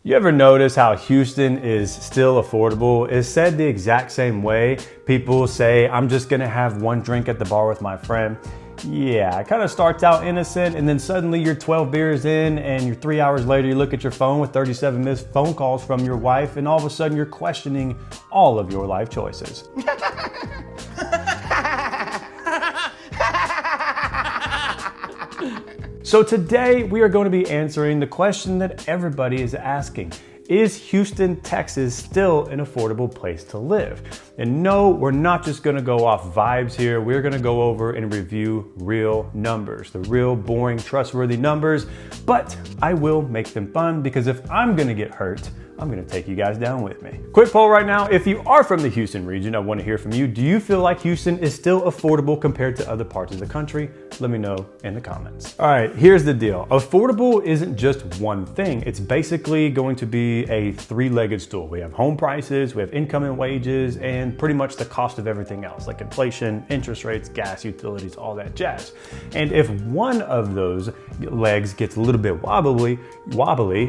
You ever notice how Houston is still affordable? It's said the exact same way. People say, I'm just gonna have one drink at the bar with my friend. Yeah, it kind of starts out innocent and then suddenly you're 12 beers in and you're 3 hours later, you look at your phone with 37 missed phone calls from your wife and all of a sudden you're questioning all of your life choices. So today we are going to be answering the question that everybody is asking. Is Houston, Texas still an affordable place to live? And no, we're not just gonna go off vibes here. We're gonna go over and review real numbers, the real boring, trustworthy numbers, but I will make them fun because if I'm gonna get hurt, I'm gonna take you guys down with me. Quick poll right now. If you are from the Houston region, I wanna hear from you. Do you feel like Houston is still affordable compared to other parts of the country? Let me know in the comments. All right, here's the deal. Affordable isn't just one thing. It's basically going to be a three-legged stool. We have home prices, we have income and wages, and pretty much the cost of everything else, like inflation, interest rates, gas, utilities, all that jazz. And if one of those legs gets a little bit wobbly,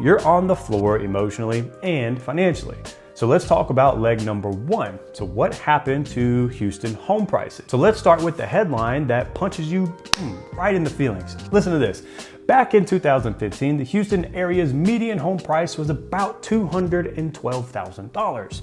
you're on the floor emotionally and financially. So let's talk about leg number one. So what happened to Houston home prices? So let's start with the headline that punches you right in the feelings. Listen to this. Back in 2015, the Houston area's median home price was about $212,000.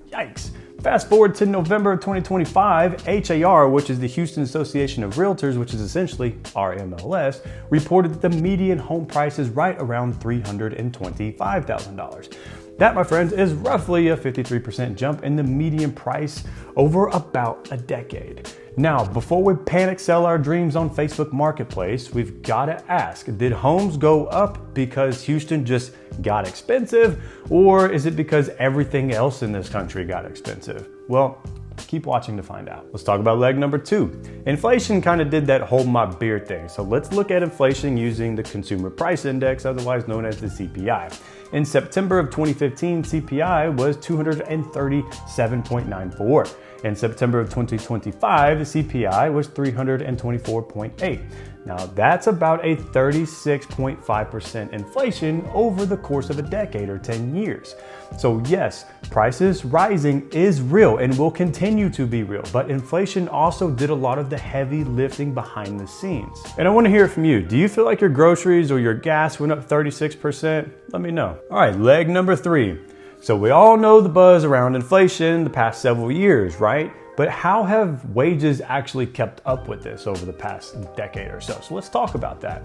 Yikes. Fast forward to November of 2025, HAR, which is the Houston Association of Realtors, which is essentially RMLS, reported that the median home price is right around $325,000. That, my friends, is roughly a 53% jump in the median price over about a decade. Now, before we panic sell our dreams on Facebook Marketplace, we've got to ask, did homes go up because Houston just got expensive, or is it because everything else in this country got expensive? Well, keep watching to find out. Let's talk about leg number two. Inflation kind of did that hold my beer thing. So let's look at inflation using the Consumer Price Index, otherwise known as the CPI. In September of 2015, CPI was 237.94. In September of 2025, the CPI was 324.8. Now that's about a 36.5% inflation over the course of a decade or 10 years. So yes, prices rising is real and will continue to be real, but inflation also did a lot of the heavy lifting behind the scenes. And I want to hear from you. Do you feel like your groceries or your gas went up 36%? Let me know. All right, leg number three. So we all know the buzz around inflation the past several years, right? But how have wages actually kept up with this over the past decade or so? So let's talk about that.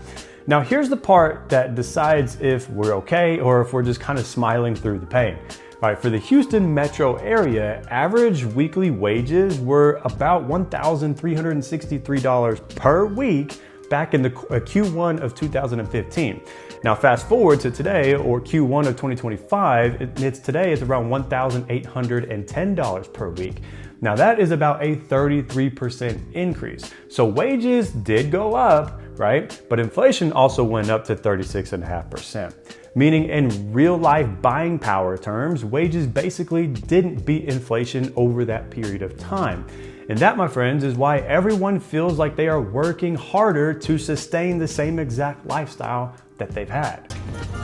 Now, here's the part that decides if we're okay or if we're just kind of smiling through the pain. All right, for the Houston metro area, average weekly wages were about $1,363 per week back in the Q1 of 2015. Now fast forward to today, or Q1 of 2025, today it's around $1,810 per week. Now that is about a 33% increase. So wages did go up, right? But inflation also went up to 36.5%. Meaning in real life buying power terms, wages basically didn't beat inflation over that period of time. And that, my friends, is why everyone feels like they are working harder to sustain the same exact lifestyle that they've had.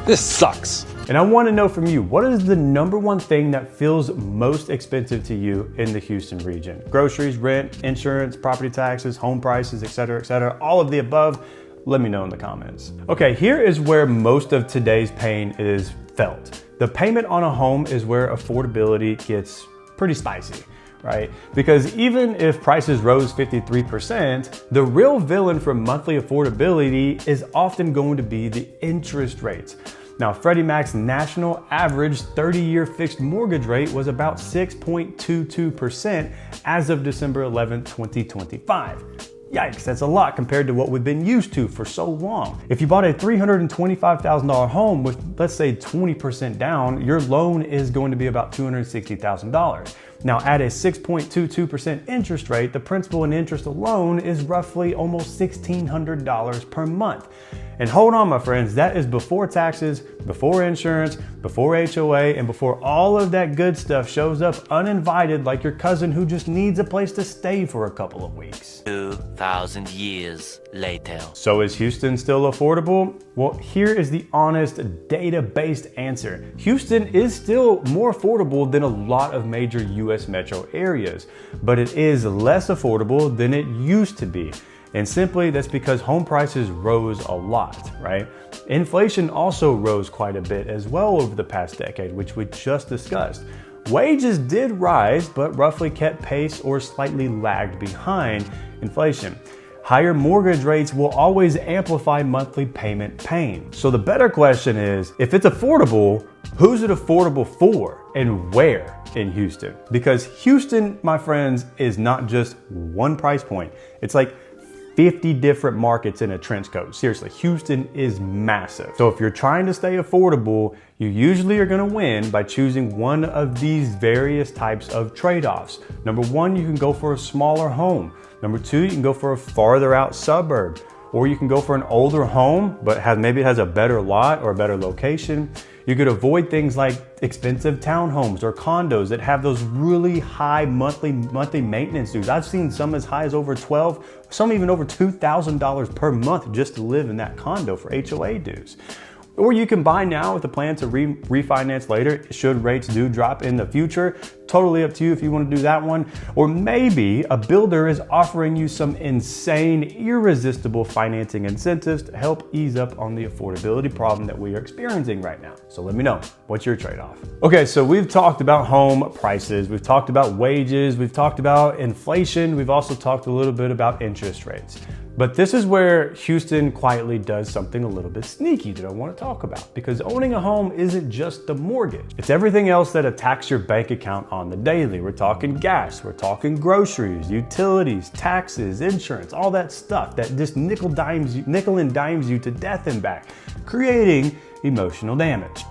This sucks. And I want to know from you, what is the number one thing that feels most expensive to you in the Houston region? Groceries, rent, insurance, property taxes, home prices, etc., all of the above? Let me know in the comments. Okay, here is where most of today's pain is felt. The payment on a home is where affordability gets pretty spicy, right? Because even if prices rose 53%, the real villain for monthly affordability is often going to be the interest rates. Now, Freddie Mac's national average 30-year fixed mortgage rate was about 6.22% as of December 11, 2025. Yikes, that's a lot compared to what we've been used to for so long. If you bought a $325,000 home with, let's say, 20% down, your loan is going to be about $260,000. Now, at a 6.22% interest rate, the principal and interest alone is roughly almost $1,600 per month. And hold on, my friends, that is before taxes, before insurance, before HOA, and before all of that good stuff shows up uninvited like your cousin who just needs a place to stay for a couple of weeks. 2,000 years later. So is Houston still affordable? Well, here is the honest, data-based answer. Houston is still more affordable than a lot of major US metro areas, but it is less affordable than it used to be. And simply that's because home prices rose a lot, right? Inflation also rose quite a bit as well over the past decade, which we just discussed. Wages did rise, but roughly kept pace or slightly lagged behind inflation. Higher mortgage rates will always amplify monthly payment pain. So the better question is, if it's affordable, who's it affordable for and where in Houston? Because Houston, my friends, is not just one price point. It's like 50 different markets in a trench coat. Seriously, Houston is massive. So if you're trying to stay affordable, you usually are gonna win by choosing one of these various types of trade-offs. Number one, you can go for a smaller home. Number two, you can go for a farther out suburb. Or you can go for an older home, but maybe it has a better lot or a better location. You could avoid things like expensive townhomes or condos that have those really high monthly maintenance dues. I've seen some as high as over some even over $2,000 per month just to live in that condo for HOA dues. Or you can buy now with a plan to refinance later should rates do drop in the future. Totally up to you if you want to do that one. Or maybe a builder is offering you some insane, irresistible financing incentives to help ease up on the affordability problem that we are experiencing right now. So let me know, what's your trade-off? Okay, so we've talked about home prices, we've talked about wages, we've talked about inflation, we've also talked a little bit about interest rates. But this is where Houston quietly does something a little bit sneaky that I want to talk about, because owning a home isn't just the mortgage. It's everything else that attacks your bank account on the daily. We're talking gas, we're talking groceries, utilities, taxes, insurance, all that stuff that just nickel and dimes you to death and back, creating emotional damage.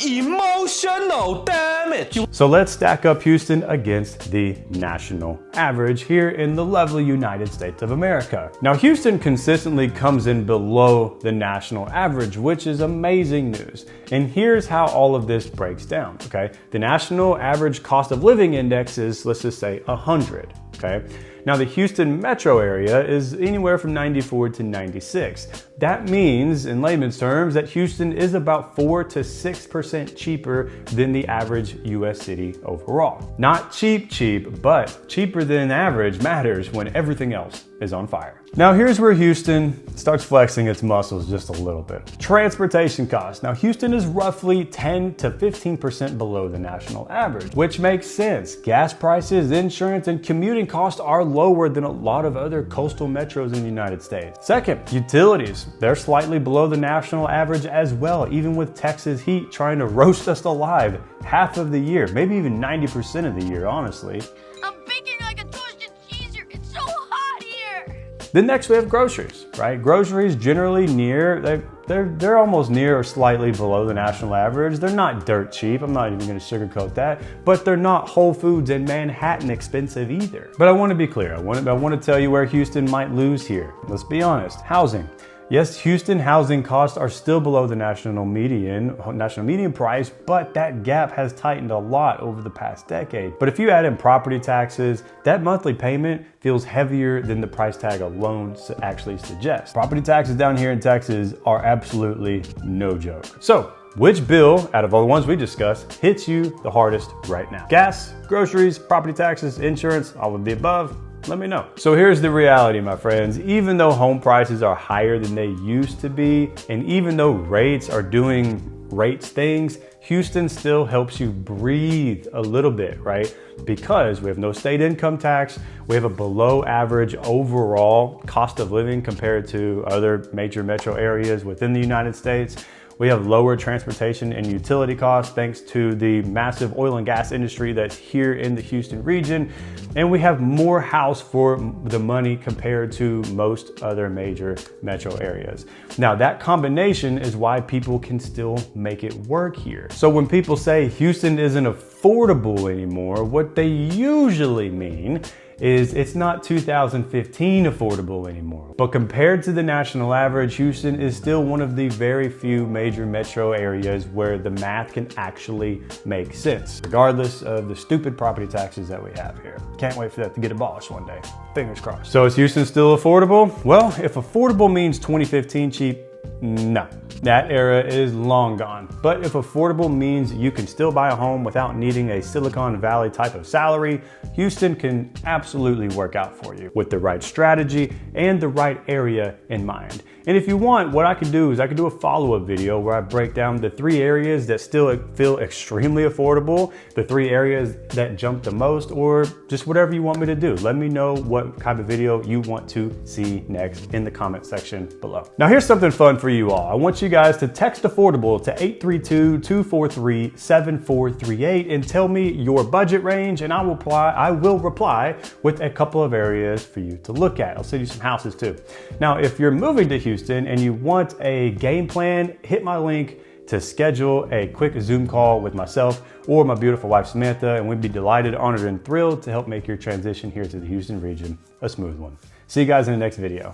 Emotional damage. So let's stack up Houston against the national average here in the lovely United States of America. Now, Houston consistently comes in below the national average, which is amazing news. And here's how all of this breaks down, okay? The national average cost of living index is, let's just say, 100, okay? Now, the Houston metro area is anywhere from 94 to 96. That means, in layman's terms, that Houston is about 4 to 6% cheaper than the average US city overall. Not cheap, but cheaper than average matters when everything else is on fire. Now, here's where Houston starts flexing its muscles just a little bit. Transportation costs. Now, Houston is roughly 10 to 15% below the national average, which makes sense. Gas prices, insurance, and commuting costs are lower than a lot of other coastal metros in the United States. Second, utilities. They're slightly below the national average as well, even with Texas heat trying to roast us alive half of the year, maybe even 90% of the year, honestly. I'm baking like a toasted cheese here. It's so hot here. Then next we have groceries, right? Groceries generally they're almost near or slightly below the national average. They're not dirt cheap. I'm not even going to sugarcoat that, but they're not Whole Foods and Manhattan expensive either. But I want to be clear. I want to tell you where Houston might lose here. Let's be honest. Housing. Yes, Houston housing costs are still below the national median price, but that gap has tightened a lot over the past decade. But if you add in property taxes, that monthly payment feels heavier than the price tag alone actually suggests. Property taxes down here in Texas are absolutely no joke. So, which bill, out of all the ones we discussed, hits you the hardest right now? Gas, groceries, property taxes, insurance, all of the above? Let me know. So here's the reality, my friends. Even though home prices are higher than they used to be, and even though rates are doing rates things, Houston still helps you breathe a little bit, right? Because we have no state income tax, we have a below average overall cost of living compared to other major metro areas within the United States. We have lower transportation and utility costs thanks to the massive oil and gas industry that's here in the Houston region. And we have more house for the money compared to most other major metro areas. Now, that combination is why people can still make it work here. So when people say Houston isn't affordable anymore, what they usually mean is it's not 2015 affordable anymore. But compared to the national average, Houston is still one of the very few major metro areas where the math can actually make sense, regardless of the stupid property taxes that we have here. Can't wait for that to get abolished one day. Fingers crossed. So is Houston still affordable? Well, if affordable means 2015 cheap, no, that era is long gone. But if affordable means you can still buy a home without needing a Silicon Valley type of salary, Houston can absolutely work out for you with the right strategy and the right area in mind. And if you want, what I could do is I could do a follow-up video where I break down the 3 areas that still feel extremely affordable, the 3 areas that jump the most, or just whatever you want me to do. Let me know what type of video you want to see next in the comment section below. Now here's something fun for you all. I want you guys to text affordable to 832-243-7438 and tell me your budget range, and I will reply with a couple of areas for you to look at. I'll send you some houses too. Now, if you're moving to Houston and you want a game plan, hit my link to schedule a quick Zoom call with myself or my beautiful wife Samantha, and we'd be delighted, honored, and thrilled to help make your transition here to the Houston region a smooth one. See you guys in the next video.